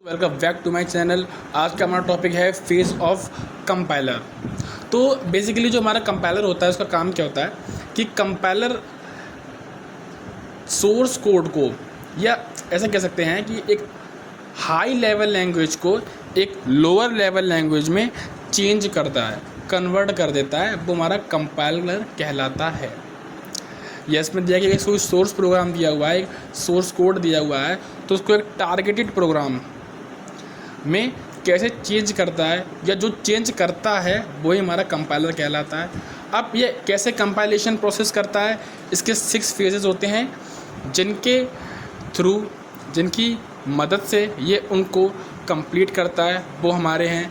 Welcome back to my channel. आज का हमारा टॉपिक है फेज ऑफ कंपाइलर। तो बेसिकली जो हमारा कंपाइलर होता है उसका काम क्या होता है कि कंपाइलर सोर्स कोड को, या ऐसा कह सकते हैं कि एक हाई लेवल लैंग्वेज को एक लोअर लेवल लैंग्वेज में चेंज करता है, कन्वर्ट कर देता है, वो हमारा कंपाइलर कहलाता है। या इसमें दिया कि एक सोर्स प्रोग्राम दिया हुआ है, एक सोर्स कोड दिया हुआ है, तो उसको एक टारगेटेड प्रोग्राम में कैसे चेंज करता है, या जो चेंज करता है वही हमारा कंपाइलर कहलाता है। अब ये कैसे कंपाइलेशन प्रोसेस करता है, इसके 6 फेजेस होते हैं जिनकी मदद से ये उनको कंप्लीट करता है। वो हमारे हैं,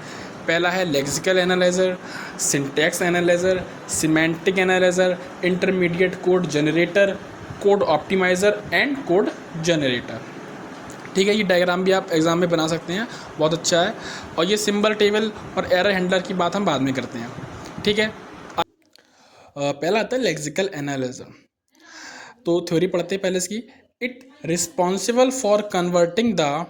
पहला है lexical analyser, syntax analyser, semantic analyser, intermediate code generator, code optimiser and code generator. ठीक है, ये डायग्राम भी आप एग्ज़ाम में बना सकते हैं, बहुत अच्छा है। और ये सिंबल टेबल और एरर हैंडलर की बात हम बाद में करते हैं। ठीक है, पहला आता है लेक्सिकल एनालाइज़र। तो थ्योरी पढ़ते हैं पहले इसकी। It responsible for converting the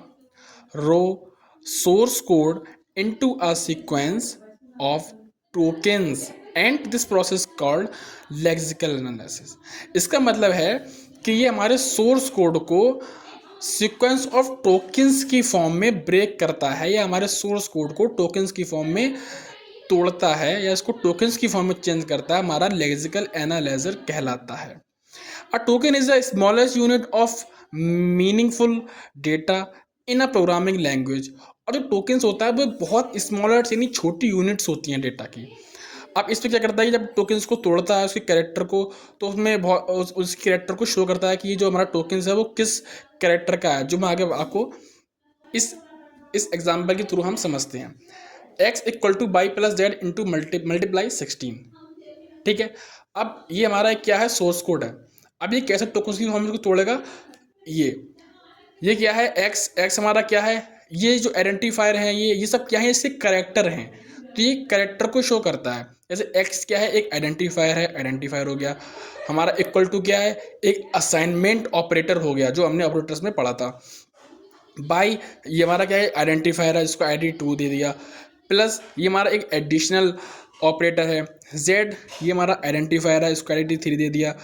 raw source code into a sequence of tokens and this process called lexical analysis. इसका मतलब है कि ये हमारे सोर्स कोड को सीक्वेंस ऑफ टोकन्स की फॉर्म में ब्रेक करता है, या हमारे सोर्स कोड को टोकन्स की फॉर्म में तोड़ता है, या इसको टोकन्स की फॉर्म में चेंज करता है, हमारा लेक्सिकल एनालाइजर कहलाता है। A token is the smallest unit of meaningful data in a programming language. और जो टोकन्स होता है वो बहुत स्मॉलर यानी छोटी यूनिट्स होती हैं डेटा की। अब इस पर क्या करता है कि जब टोकन्स को तोड़ता है उसके कैरेक्टर को, तो उसमें बहुत उस कैरेक्टर को शो करता है कि ये जो हमारा टोकन्स है वो किस कैरेक्टर का है, जो मैं आगे आपको इस एग्जाम्पल के थ्रू हम समझते हैं। x equal two by plus Z into multiply 16। ठीक है, अब ये हमारा क्या है, सोर्स कोड है। अब ये कैसे टोकन्स की फॉर्म में तोड़ेगा, ये क्या है, x हमारा क्या है, ये जो आइडेंटिफायर है, ये सब क्या है, इससे कैरेक्टर हैं, तो ये कैरेक्टर को शो करता है। जैसे x क्या है, एक आइडेंटिफायर है, आइडेंटिफायर हो गया। हमारा इक्वल टू क्या है, एक असाइनमेंट ऑपरेटर हो गया, जो हमने ऑपरेटर्स में पढ़ा था। बाई ये हमारा क्या है, आइडेंटिफायर है, जिसको ID2 दे दिया। प्लस ये हमारा एक एडिशनल ऑपरेटर है। जेड ये हमारा आइडेंटिफायर है, इसको ID3 दे दिया।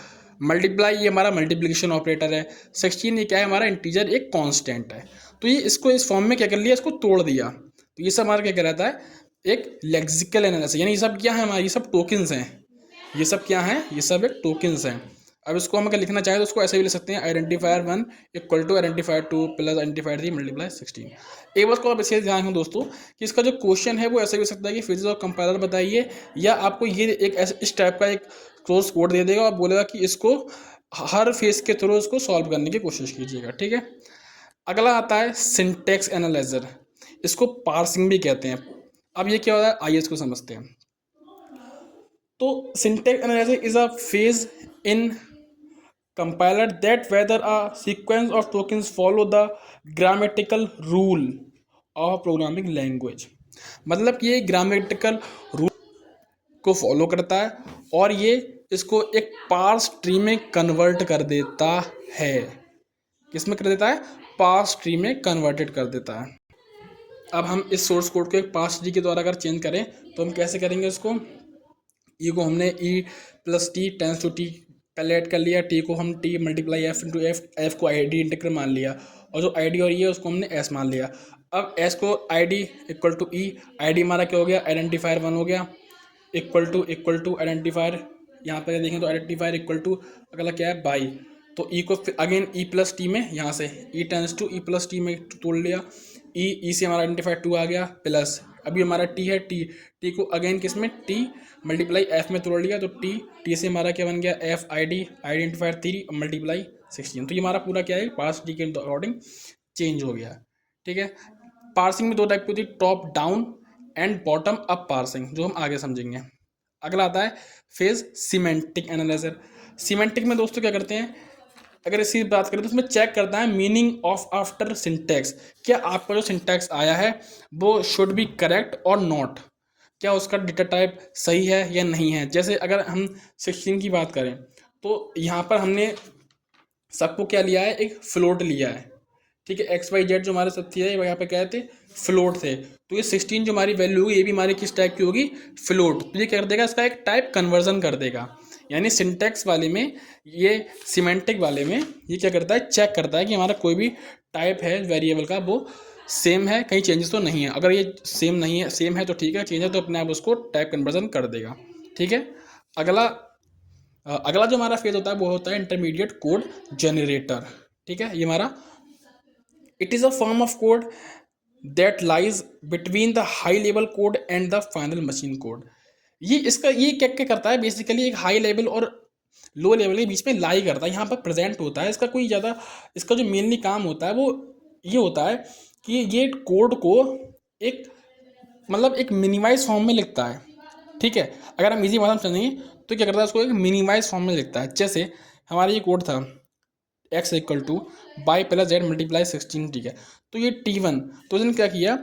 मल्टीप्लाई ये हमारा मल्टीप्लिकेशन ऑपरेटर है। 16 ये क्या है, हमारा इंटीजर एक कांस्टेंट है। तो ये इसको इस फॉर्म में क्या कर लिया, इसको तोड़ दिया। तो ये सब हमारा क्या कहलाता है, एक लेक्सिकल एनालिसिस। यानी ये सब क्या है, हमारे ये सब टोकन्स हैं। ये सब क्या हैं, ये सब एक टोकन्स हैं। अब इसको हम अगर लिखना चाहें तो उसको ऐसे भी लिख सकते हैं, identifier 1 equal to identifier 2 plus identifier 3 multiply 16। एक बात को आप ऐसे ध्यान रखें दोस्तों कि इसका जो क्वेश्चन है वो ऐसे भी हो सकता है कि फिजिक्स और कंपाइलर बताइए, या आपको ये एक ऐसे इस टाइप का एक सोर्स कोड दे देगा और बोलेगा कि इसको हर फेज के थ्रू इसको सॉल्व करने की कोशिश कीजिएगा। ठीक है, अगला आता है सिंटैक्स एनालाइजर, इसको पार्सिंग भी कहते हैं। अब ये क्या होता है, आइए इसको समझते हैं। तो syntax analyser is a phase in compiler that whether a sequence of tokens follow the grammatical rule of a programming language। मतलब कि ये ग्रामेटिकल रूल को फॉलो करता है और ये इसको एक पार्स ट्री में कन्वर्ट कर देता है। किस में कर देता है, पार्स ट्री में कन्वर्टेड कर देता है। अब हम इस सोर्स कोड को एक पार्स ट्री के द्वारा अगर चेंज करें तो हम कैसे करेंगे इसको, ई को हमने E plus T tends to T पहले ऐड कर लिया, टी को हम T multiply F into F, F को आई डी इंटीग्रल मान लिया, और जो आई डी और ई है उसको हमने एस मान लिया। अब एस को I D equal to E, I D हमारा क्या हो गया, आइडेंटिफायर 1 हो गया, इक्वल टू आइडेंटिफायर, यहाँ पर देखें तो आइडेंटिफायर इक्वल टू अगला क्या है, बाई। तो ई को अगेन ई प्लस टी में, यहाँ से E tens to E plus T में तोड़ लिया, ई से हमारा आइडेंटिफायर 2 आ गया, प्लस अभी हमारा टी है, टी को अगेन किस में, टी मल्टीप्लाई एफ में तोड़ लिया, तो टी से हमारा क्या बन गया, F I D identifier 3 multiply 16। तो ये हमारा पूरा क्या है, पार्स टी के अकॉर्डिंग चेंज हो गया। ठीक है, पार्सिंग में 2 टाइप की होती है, top down and bottom up parsing, जो हम आगे समझेंगे। अगला आता है फेज सीमेंटिक एनालाइजर। सीमेंटिक में दोस्तों क्या करते हैं, अगर इसी बात करें तो उसमें चेक करता है मीनिंग ऑफ आफ्टर सिंटैक्स। क्या आपका जो सिंटैक्स आया है वो शुड बी करेक्ट और नॉट, क्या उसका डेटा टाइप सही है या नहीं है। जैसे अगर हम 16 की बात करें तो यहाँ पर हमने सबको क्या लिया है, एक फ्लोट लिया है। ठीक है। एक्स वाई जेड जो हमारे सब थे यहाँ पे क्या थे, फ्लोट थे। तो ये 16 जो हमारी वैल्यू होगी ये भी हमारी किस टाइप की होगी, फ्लोट। तो ये क्या कर देगा, इसका एक टाइप कन्वर्जन कर देगा। यानी सिंटैक्स वाले में, ये सिमेंटिक वाले में ये क्या करता है, चेक करता है कि हमारा कोई भी टाइप है वेरिएबल का वो सेम है, कहीं चेंजेस तो नहीं है। अगर ये सेम नहीं है, सेम है तो ठीक है, चेंज है तो अपने आप उसको टाइप कन्वर्जन कर देगा। ठीक है। अगला जो हमारा फेज होता है वो होता है इंटरमीडिएट कोड जनरेटर। ठीक है। ये हमारा it is a form of code that lies between the high level code and the final machine code. ये क्या क्या करता है, बेसिकली एक हाई लेवल और लो लेवल के बीच में लाई करता है, यहाँ पर प्रेजेंट होता है। इसका जो मेनली काम होता है वो ये होता है कि ये कोड को एक मतलब एक मिनिमाइज फॉर्म में लिखता है। ठीक है। अगर हम इजी भाषा में समझेंगे तो क्या करता है, उसको एक मिनिमाइज फॉर्म में लिखता है। जैसे हमारा ये कोड था x equal two by plus Z multiply 16। ठीक है। तो ये T1, तो उसने क्या किया,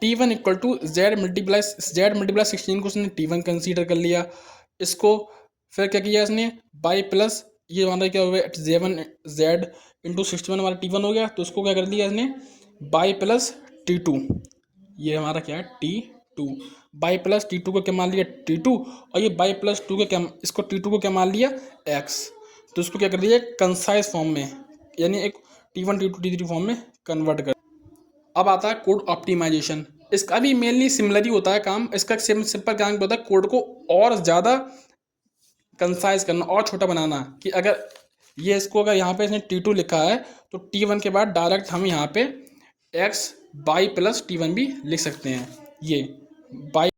T1 equal to Z multiply 16 को उसने T1 कंसीडर कर लिया। इसको फिर क्या किया इसने, बाई प्लस ये हमारा क्या हो गया, जेड इंटू 61 हमारा T1 हो गया। तो उसको क्या कर दिया इसने, बाई प्लस T2, ये हमारा क्या है T2, बाई प्लस T2 को क्या मान लिया T2, और ये बाई प्लस 2 को क्या, इसको T2 को क्या मान लिया x। तो इसको क्या कर दिया कंसाइज फॉर्म में, यानी एक T1 T2 T3 फॉर्म में कन्वर्ट कर। अब आता है कोड ऑप्टिमाइजेशन। इसका भी मेनली सिमिलर ही होता है काम। इसका सिंपल काम होता है कोड को और ज़्यादा कंसाइज करना और छोटा बनाना, कि अगर ये इसको अगर यहाँ पे इसने T2 लिखा है तो T1 के बाद डायरेक्ट हम यहाँ पे x बाई प्लस T1 भी लिख सकते हैं। ये बाई